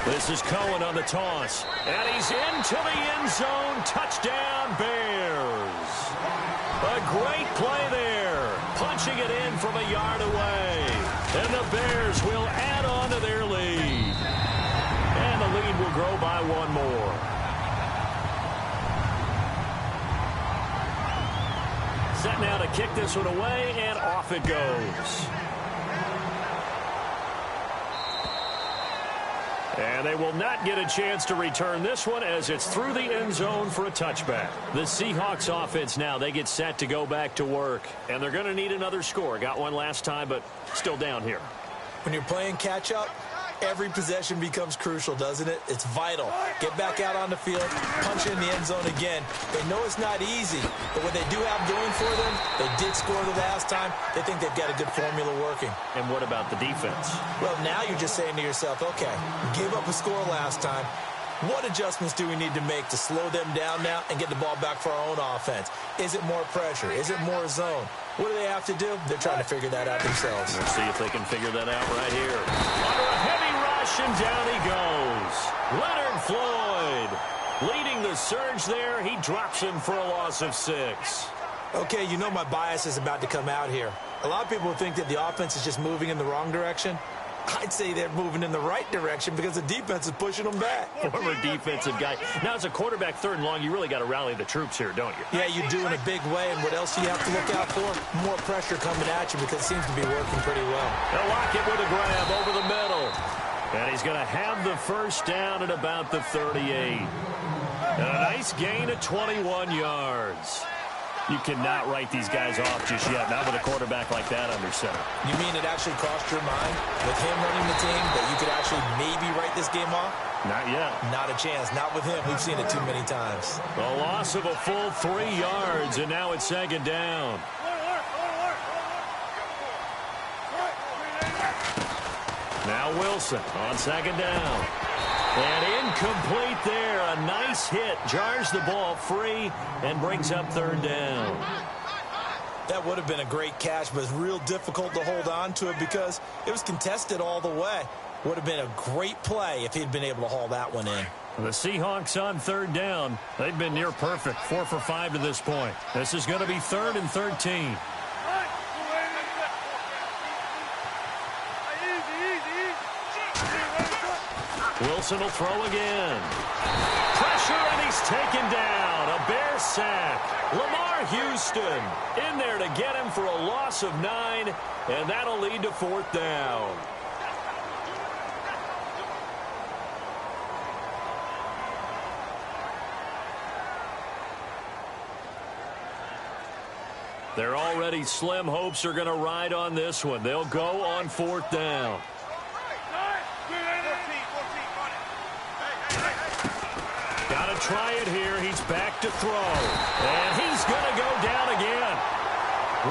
This is Cohen on the toss. And he's into the end zone. Touchdown, Bears. A great play there. Punching it in from a yard away. And the Bears will add on to their lead. And the lead will grow by 1 more. Set now to kick this one away, and off it goes. And they will not get a chance to return this one as it's through the end zone for a touchback. The Seahawks offense now, they get set to go back to work. And they're going to need another score. Got one last time, but still down here. When you're playing catch-up, every possession becomes crucial, doesn't it? It's vital. Get back out on the field, punch in the end zone again. They know it's not easy, but what they do have going for them, they did score the last time. They think they've got a good formula working. And what about the defense? Well, now you're just saying to yourself, okay, gave up a score last time. What adjustments do we need to make to slow them down now and get the ball back for our own offense? Is it more pressure? Is it more zone? What do they have to do? They're trying to figure that out themselves. Let's see if they can figure that out right here. Under a heavy rush, and down he goes. Leonard Floyd leading the surge there. He drops him for a loss of 6. Okay, you know my bias is about to come out here. A lot of people think that the offense is just moving in the wrong direction. I'd say they're moving in the right direction because the defense is pushing them back. Former defensive guy. Now, as a quarterback 3rd and long, you really got to rally the troops here, don't you? Yeah, you do in a big way. And what else do you have to look out for? More pressure coming at you because it seems to be working pretty well. They'll lock it with a grab over the middle. And he's going to have the 1st down at about the 38. And a nice gain of 21 yards. You cannot write these guys off just yet, not with a quarterback like that under center. You mean it actually crossed your mind with him running the team that you could actually maybe write this game off? Not yet. Not a chance. Not with him. We've seen it too many times. A loss of a full 3 yards, and now it's second down. Now Wilson on second down. And incomplete there. A nice hit. Jars the ball free and brings up third down. That would have been a great catch, but it's real difficult to hold on to it because it was contested all the way. Would have been a great play if he'd been able to haul that one in. The Seahawks on third down. They've been near perfect. 4 for 5 to this point. This is going to be 3rd and 13. Wilson will throw again. Pressure, and he's taken down. A Bear sack. Lamar Houston in there to get him for a loss of 9, and that'll lead to 4th down. They're already slim hopes are going to ride on this one. They'll go on 4th down. Got to try it here. He's back to throw. And he's going to go down again.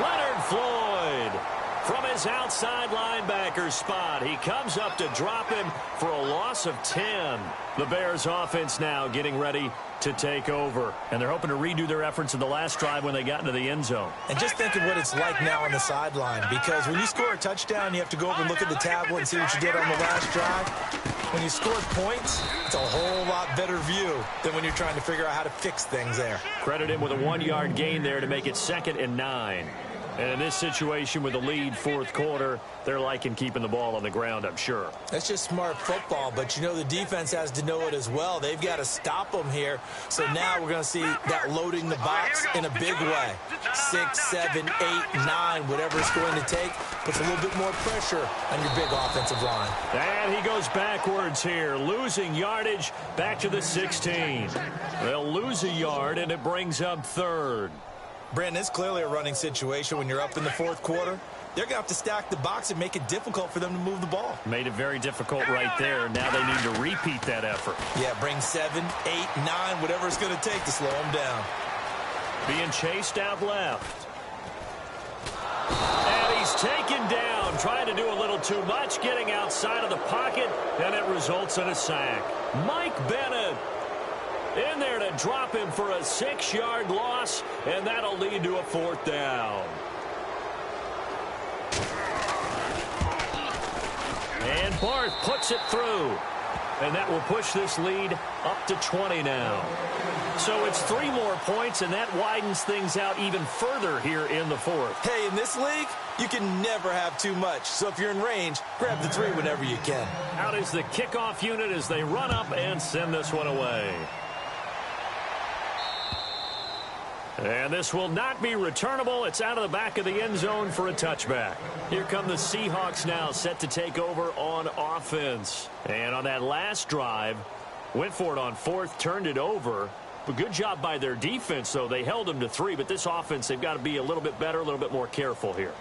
Leonard Floyd from his outside linebacker spot. He comes up to drop him for a loss of 10. The Bears offense now getting ready to take over. And they're hoping to redo their efforts in the last drive when they got into the end zone. And just think of what it's like now on the sideline, because when you score a touchdown, you have to go over and look at the tablet and see what you did on the last drive. When you score points, it's a whole lot better view than when you're trying to figure out how to fix things there. Credit him with a 1-yard gain there to make it 2nd and 9. And in this situation with the lead 4th quarter, they're liking keeping the ball on the ground, I'm sure. That's just smart football, but you know the defense has to know it as well. They've got to stop them here. So now we're going to see that loading the box in a big way. 6, 7, 8, 9, whatever it's going to take, puts a little bit more pressure on your big offensive line. And he goes backwards here, losing yardage back to the 16. They'll lose a yard, and it brings up 3rd. Brandon, it's clearly a running situation when you're up in the 4th quarter. They're going to have to stack the box and make it difficult for them to move the ball. Made it very difficult right there. Now they need to repeat that effort. Yeah, bring 7, 8, 9, whatever it's going to take to slow them down. Being chased out left. And he's taken down, trying to do a little too much, getting outside of the pocket, and it results in a sack. Mike Bennett in there to drop him for a 6-yard loss, and that'll lead to a 4th down. And Barth puts it through, and that will push this lead up to 20 now. So it's 3 more points, and that widens things out even further here in the 4th. Hey, in this league, you can never have too much. So if you're in range, grab the 3 whenever you can. Out is the kickoff unit as they run up and send this one away. And this will not be returnable. It's out of the back of the end zone for a touchback. Here come the Seahawks now, set to take over on offense. And on that last drive, went for it on 4th, turned it over. But good job by their defense, though. They held them to 3, but this offense, they've got to be a little bit better, a little bit more careful here.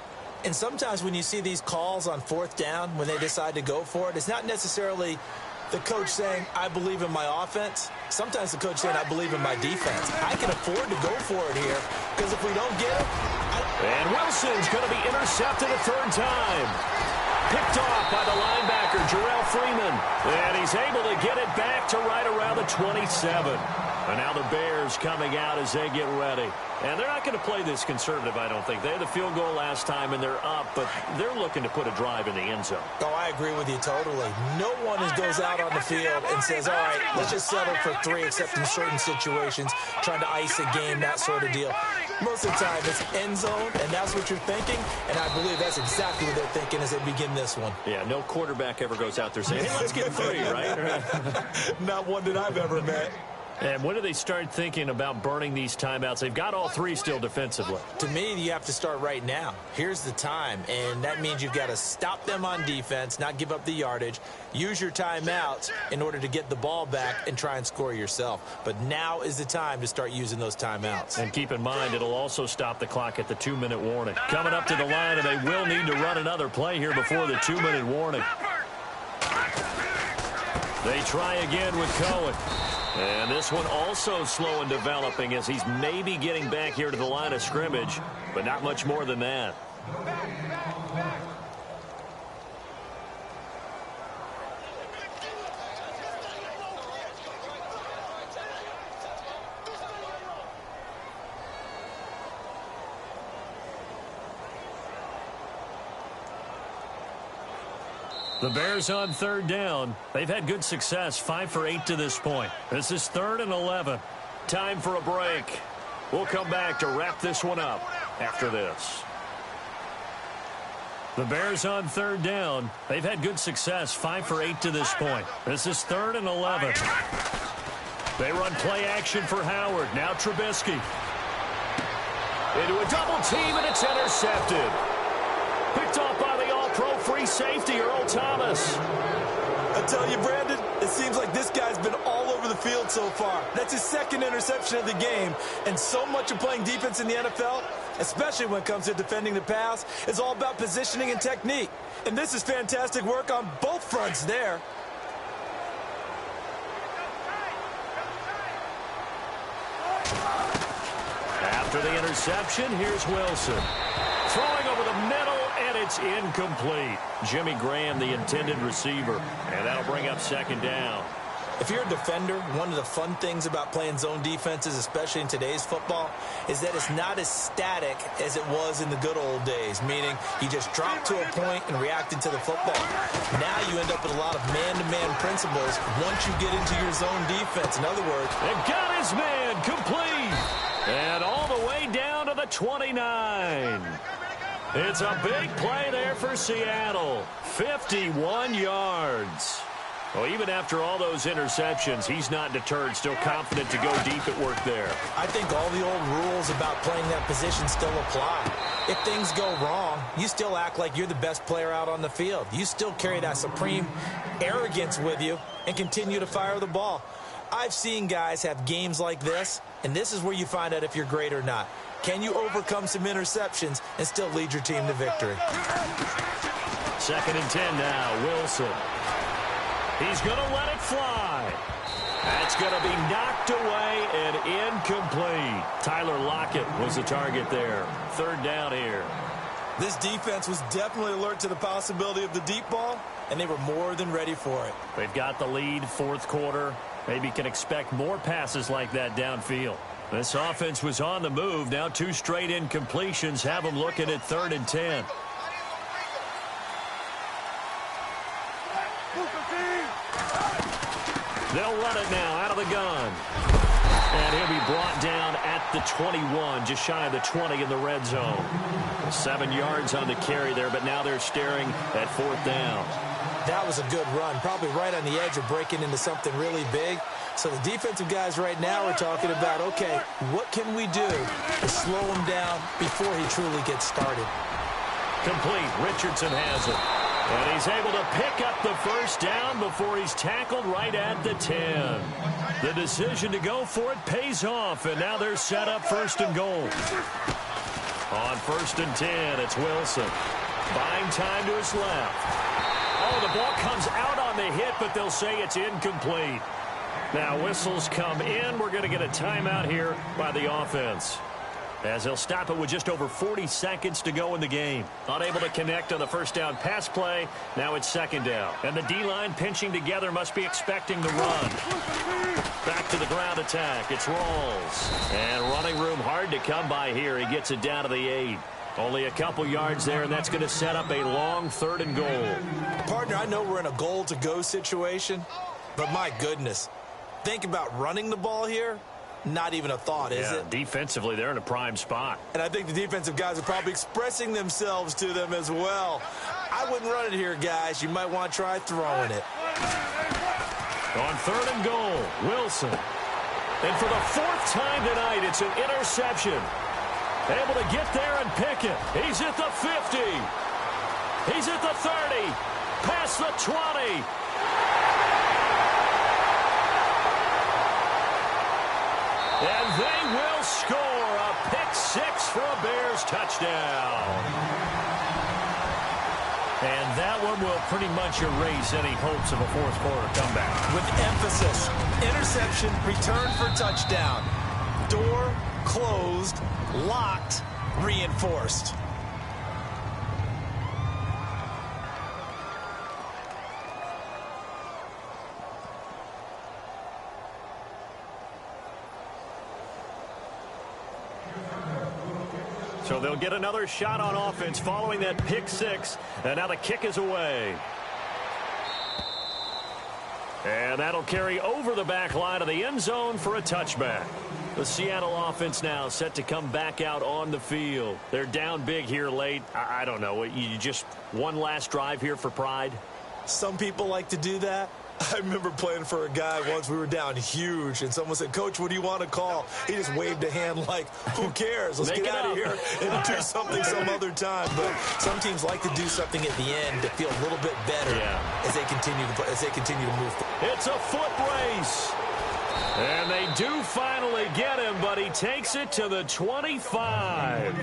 And sometimes when you see these calls on 4th down, when they decide to go for it, it's not necessarily the coach saying, I believe in my offense. Sometimes the coach saying, I believe in my defense. I can afford to go for it here, because if we don't get it... And Wilson's going to be intercepted a 3rd time. Picked off by the linebacker, Jarrell Freeman. And he's able to get it back to right around the 27. And now the Bears coming out as they get ready. And they're not going to play this conservative, I don't think. They had the field goal last time, and they're up, but they're looking to put a drive in the end zone. Oh, I agree with you totally. No one goes out on the field and says, all right, let's just settle for 3, except in certain situations, trying to ice a game, that sort of deal. Most of the time, it's end zone, and that's what you're thinking, and I believe that's exactly what they're thinking as they begin this one. Yeah, no quarterback ever goes out there saying, hey, let's get 3, right? Not one that I've ever met. And when do they start thinking about burning these timeouts? They've got all three still defensively. To me, you have to start right now. Here's the time, and that means you've got to stop them on defense, not give up the yardage, use your timeouts in order to get the ball back and try and score yourself. But now is the time to start using those timeouts. And keep in mind, it'll also stop the clock at the 2-minute warning. Coming up to the line, and they will need to run another play here before the 2-minute warning. They try again with Cohen. And this one also slow in developing as he's maybe getting back here to the line of scrimmage, but not much more than that. The Bears on third down. They've had good success, 5 for 8 to this point. This is 3rd and 11. Time for a break. We'll come back to wrap this one up after this. The Bears on third down. They've had good success, 5 for 8 to this point. This is 3rd and 11. They run play action for Howard. Now Trubisky. Into a double team, and it's intercepted. Picked off by the all-pro free safety, Earl Thomas. I tell you, Brandon, it seems like this guy's been all over the field so far. That's his 2nd interception of the game. And so much of playing defense in the NFL, especially when it comes to defending the pass, is all about positioning and technique. And this is fantastic work on both fronts there. After the interception, here's Wilson. Throwing over the middle, and it's incomplete. Jimmy Graham, the intended receiver, and that'll bring up 2nd down. If you're a defender, one of the fun things about playing zone defenses, especially in today's football, is that it's not as static as it was in the good old days, meaning you just dropped to a point and reacted to the football. Now you end up with a lot of man-to-man principles once you get into your zone defense. In other words, and got his man complete. And all the way down to the 29. It's a big play there for Seattle. 51 yards. Well, even after all those interceptions, he's not deterred, still confident to go deep at work there. I think all the old rules about playing that position still apply. If things go wrong, you still act like you're the best player out on the field. You still carry that supreme arrogance with you and continue to fire the ball. I've seen guys have games like this, and this is where you find out if you're great or not. Can you overcome some interceptions and still lead your team to victory? 2nd and 10 now, Wilson. He's going to let it fly. That's going to be knocked away and incomplete. Tyler Lockett was the target there. 3rd down here. This defense was definitely alert to the possibility of the deep ball, and they were more than ready for it. They've got the lead, 4th quarter. Maybe can expect more passes like that downfield. This offense was on the move. Now 2 straight incompletions have them looking at 3rd and 10. They'll run it now out of the gun. And he'll be brought down at the 21, just shy of the 20 in the red zone. 7 yards on the carry there, but now they're staring at 4th down. That was a good run, probably right on the edge of breaking into something really big. So the defensive guys right now are talking about, okay, what can we do to slow him down before he truly gets started? Complete. Richardson has it. And he's able to pick up the 1st down before he's tackled right at the 10. The decision to go for it pays off, and now they're set up 1st and goal. On 1st and 10, it's Wilson. Buying time to his left. Oh, the ball comes out on the hit, but they'll say it's incomplete. Now whistles come in. We're going to get a timeout here by the offense, as they'll stop it with just over 40 seconds to go in the game. Unable to connect on the 1st down pass play. Now it's 2nd down. And the D-line pinching together must be expecting the run. Back to the ground attack. It's Rawls. And running room hard to come by here. He gets it down to the 8. Only a couple yards there, and that's going to set up a long 3rd and goal. Partner, I know we're in a goal-to-go situation, but my goodness, think about running the ball here. Not even a thought, is it? Defensively, they're in a prime spot. And I think the defensive guys are probably expressing themselves to them as well. I wouldn't run it here, guys. You might want to try throwing it. On 3rd and goal, Wilson. And for the fourth time tonight, it's an interception. Able to get there and pick it. He's at the 50. He's at the 30. Past the 20. And they will score a pick six for a Bears touchdown. And that one will pretty much erase any hopes of a fourth quarter comeback. With emphasis, interception, return for touchdown. Door closed, locked, reinforced. So they'll get another shot on offense following that pick six. And now the kick is away. And that'll carry over the back line of the end zone for a touchback. The Seattle offense now set to come back out on the field. They're down big here late. I don't know. You just one last drive here for pride? Some people like to do that. I remember playing for a guy once. We were down huge, and someone said, "Coach, what do you want to call?" He just waved a hand like, "Who cares? Let's get out of here and do something some other time." But some teams like to do something at the end to feel a little bit better as they continue to move forward. It's a foot race. And they do finally get him, but he takes it to the 25.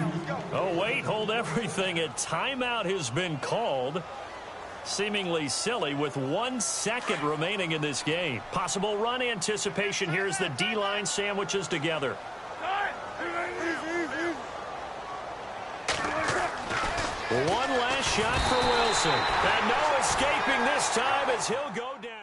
Oh, wait, hold everything. A timeout has been called. Seemingly silly with 1 second remaining in this game. Possible run anticipation here as the D-line sandwiches together. One last shot for Wilson. And no escaping this time as he'll go down.